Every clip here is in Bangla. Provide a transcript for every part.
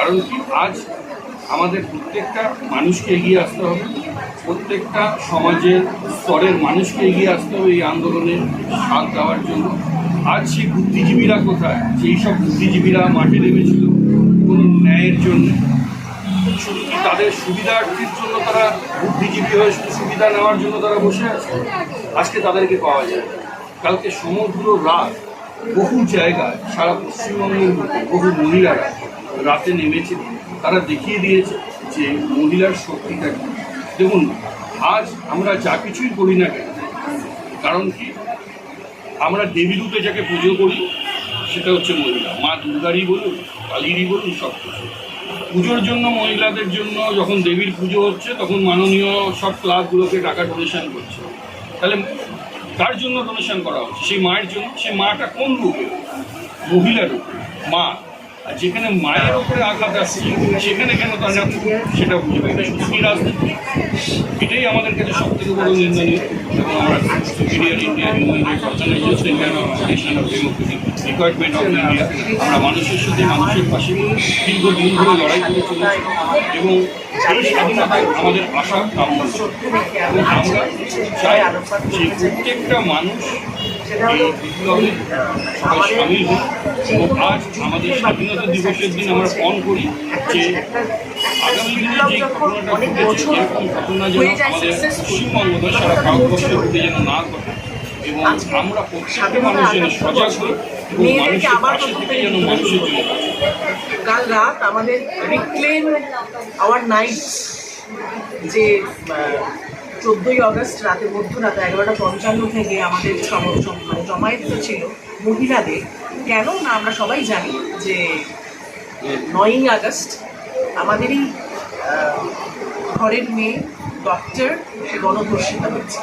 কারণ কি, আজ আমাদের প্রত্যেকটা মানুষকে এগিয়ে আসতে হবে, প্রত্যেকটা সমাজের স্তরের মানুষকে এগিয়ে আসতে হবে এই আন্দোলনে সাথ দেওয়ার জন্য। আজ সেই বুদ্ধিজীবীরা কোথায়? যেই সব বুদ্ধিজীবীরা মাঠে নেমেছিল কোনো ন্যায়ের জন্য, শুধু কি তাদের সুবিধার্থীর জন্য তারা বুদ্ধিজীবী হয়ে শুধু সুবিধা নেওয়ার জন্য তারা বসে আছে? আজকে তাদেরকে পাওয়া যায়। কালকে সমগ্র রাত বহু জায়গায় সারা পশ্চিমবঙ্গের মধ্যে বহু মহিলারা রাতে নেমেছে, তারা দেখিয়ে দিয়েছে যে মহিলার শক্তিটা কী। দেখুন, আজ আমরা যা কিছুই করি না কেন, কারণ কি, আমরা দেবী রূপে যাকে পুজো করি সেটা হচ্ছে মহিলা। মা দুর্গারই বলুন, কালীরই বলুন, সব কিছু পুজোর জন্য মহিলাদের জন্য যখন দেবীর পুজো হচ্ছে তখন মাননীয় সব ক্লাবগুলোকে টাকা ডোনেশন করছে। তাহলে কার জন্য ডোনেশন করা হচ্ছে? সেই মায়ের জন্য। সেই মাটা কোন রূপে? মহিলার রূপে মা। আর যেখানে মায়ের উপরে আঘাত আসছে সেখানে কেন তারা সেটা বুঝবে? কি রাজনীতি? এটাই আমাদের কাছে সব থেকে বড় নিন্দনীয়। এবং আমরা superior Indian organization Indian organization of democratic requirement of India, আমরা মানুষের সাথে মানুষের পাশে দীর্ঘদিন ধরে লড়াই করে চলেছি এবং এই স্বাধীনতায় আমাদের আশা কামনা করি। এবং আমরা চাই যে প্রত্যেকটা মানুষ এই বিপ্লবে সবাই সামিল হন। এবং আজ আমাদের স্বাধীনতা দিবসের দিন আমরা পণ করি যে আগামী দিনে যে ঘটনাটা ঘটেছে এরকম ঘটনা যেন আমাদের পশ্চিমবঙ্গ বা সারা ভারতবর্ষের মধ্যে যেন না ঘটে, এবং আমরা প্রত্যেকটা মানুষ যেন সজাগ হই এবং মানুষের পাশে থেকে যেন মানুষের জন্য। কাল রাত আমাদের রিক্লেম আওয়ার নাইটস, যে 14ই আগস্ট রাতে মধ্যরাতে 11:55 থেকে আমাদের মানে জমায়েত ছিল মহিলাদের। কেন না আমরা সবাই জানি যে 9ই আগস্ট আমাদেরই ঘরের মেয়ে ডক্টর সে গণধর্ষিতা হয়েছে।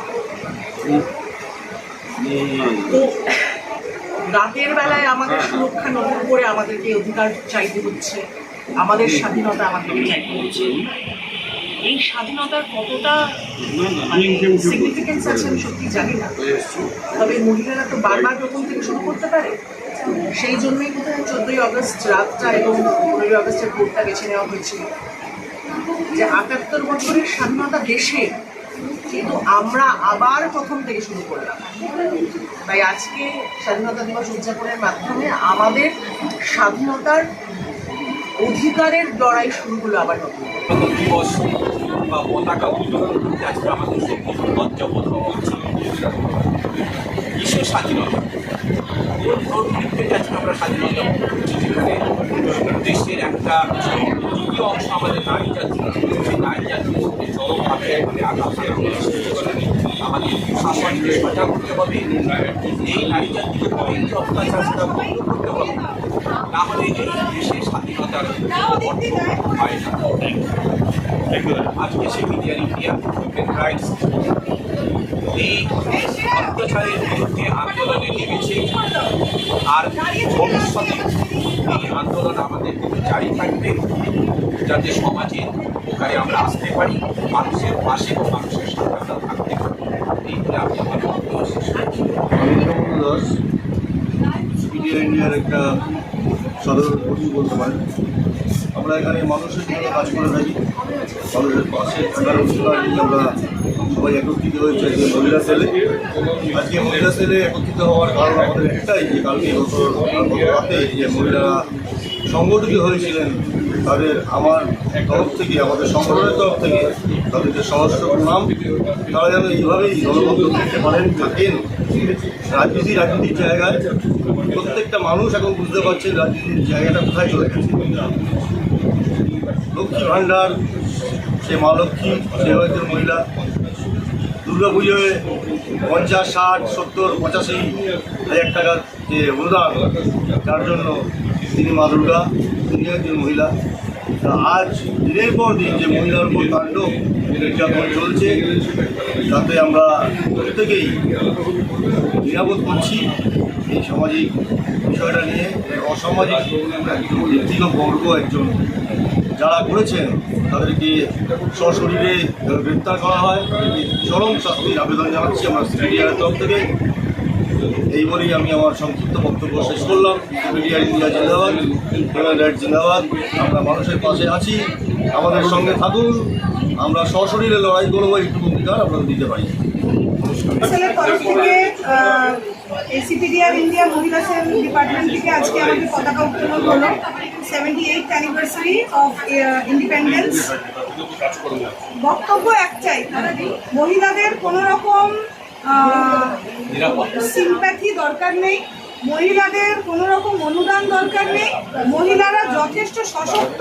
তো রাতের বেলায় আমাদের সুরক্ষা নতুন করে আমাদেরকে অধিকার চাইতে হচ্ছে, আমাদের স্বাধীনতা আমাদেরকে চাইতে হচ্ছে। এই স্বাধীনতার কতটা সিগনিফিকেন্স আছে আমি সত্যি জানি না, তবে মহিলারা তো বারবার প্রথম থেকে শুরু করতে পারে। সেই জন্যই বোধহয় 14ই আগস্ট রাতটা এবং 15ই আগস্টের ভোটটা বেছে নেওয়া হয়েছিল, যে 78 বছরের স্বাধীনতা দেশে, কিন্তু আমরা আবার প্রথম থেকে শুরু করলাম। তাই আজকে স্বাধীনতা দিবস উদযাপনের মাধ্যমে আমাদের স্বাধীনতার অধিকারের লড়াই শুরু হলো আবার নতুন দিবস বা পতাকা উত্তোলন করতে আজকে আমাদের সত্যি লজ্জাবোধ হচ্ছে। কিসের স্বাধীনতা? থেকে আজকে আমরা স্বাধীনতা যেখানে দেশের একটা দ্বিতীয় অংশ আমাদের নারী জাতি, সেই নারী জাতির মধ্যে চরমভাবে আঘাতে আমাদের শাসনকে সজাগ করতে হবে। এই নারী জাতিকে এই অত্যাচার সেটা বন্ধ করতে হবে, তাহলে এই দেশের স্বাধীনতার অর্থ হয় না। আজকে সে মিডিয়ার ইন্ডিয়া হিউম্যান রাইটস এই অত্যাচারের বিরুদ্ধে আন্দোলনে নেমেছে, আর ভবিষ্যতে এই আন্দোলন আমাদের জারি থাকবে, যাতে সমাজের উপকারে আমরা আসতে পারি, মানুষের পাশে ও মানুষের সাথে আমরা থাকতে পারি। এইগুলো আমি আমার বক্তব্য শেষ করছি। মিডিয়া ইন্ডিয়ার একটা সাধারণ কর্মী বলতে পারেন। আমরা এখানে মানুষের জন্য কাজ করে থাকি, মানুষের পাশে থাকার অধিকার নিয়ে আমরা সবাই একত্রিত হয়েছে যে মহিলা সেলে। আজকে মহিলা সেলে একত্রিত হওয়ার কারণ আমাদের একটাই, যে কালকে রাতে যে মহিলারা সংগঠিত হয়েছিলেন, তাদের আমার তরফ থেকে, আমাদের সংগঠনের তরফ থেকে তাদেরকে সহস্র প্রণাম। তারা যেন এইভাবেই দলবদ্ধ থাকতে পারেন, থাকেন। রাজনীতির জায়গায় প্রত্যেকটা মানুষ এখন বুঝতে পারছেন রাজনীতির জায়গাটা কোথায় চলে গেছে। লক্ষ্মী ভাণ্ডার, সে মা লক্ষ্মী, সে হয়তো মহিলা। দুর্গা পুজোয় 50, 60, 70, 85 হাজার টাকার যে অনুদান, তার জন্য তিনি মা দুর্গা, তিনি একজন মহিলা। আজ দিনের পর দিন যে মহিলার উপর তাণ্ডব নির্যাতন চলছে, তাতে আমরা প্রত্যেকেই নিরাপদ করছি। এই সামাজিক বিষয়টা নিয়ে অসামাজিক ব্যক্তিগত বর্গ একজন যারা করেছেন তাদেরকে সশরীরে গ্রেপ্তার করা হয়, চরম শাস্তির আবেদন জানাচ্ছি আমরা মিডিয়ার তরফ থেকে। এই বলেই আমি আমার সংক্ষিপ্ত বক্তব্য শেষ করলাম। মিডিয়া ইন্ডিয়া জিন্দাবাদ, হিউম্যান রাইটস জিন্দাবাদ। আমরা মানুষের পাশে আছি, আমাদের সঙ্গে থাকুন, আমরা সশরীরে লড়াই করবো, এইটুকু অধিকার আমরা দিতে পারি। সেলের তরফ থেকে এসিপিডিআর ইন্ডিয়া মহিলা সেল ডিপার্টমেন্ট থেকে আজকে আমাদের পতাকা উত্তোলন হলো 78th অ্যানিভার্সারি অফ ইন্ডিপেন্ডেন্স। বক্তব্য একটাই, মহিলাদের কোনো রকম সিম্প্যাথি দরকার নেই, মহিলাদের কোনো রকম অনুদান দরকার নেই। মহিলারা যথেষ্ট সশক্ত।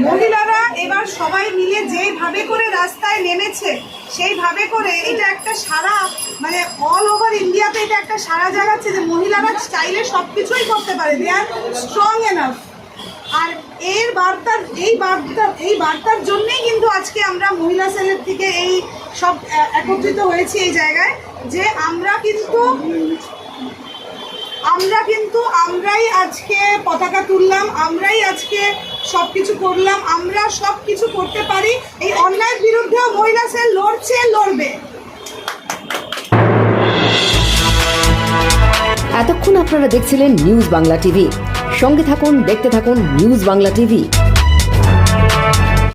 মহিলারা এবার সবাই মিলে যেইভাবে করে রাস্তায় নেমেছে, সেইভাবে করে এটা একটা সারা মানে অল ওভার ইন্ডিয়াতে এটা একটা সারা জাগাচ্ছে যে মহিলারা চাইলে সব কিছুই করতে পারে, দে আর স্ট্রং এনাফ। আর এই বার্তার জন্যেই কিন্তু আজকে আমরা মহিলা সেলের থেকে এই সব একত্রিত হয়েছি এই জায়গায়, যে আমরাই আজকে পতাকা তুললাম, আমরাই আজকে সব কিছু করলাম, আমরা সব কিছু করতে পারি। এই অন্যায়ের বিরুদ্ধেও মহিলা সেল লড়ছে, লড়বে। এতক্ষণ আপনারা দেখছিলেন নিউজ বাংলা টিভি। সঙ্গে থাকুন, দেখতে থাকুন নিউজ বাংলা টিভি।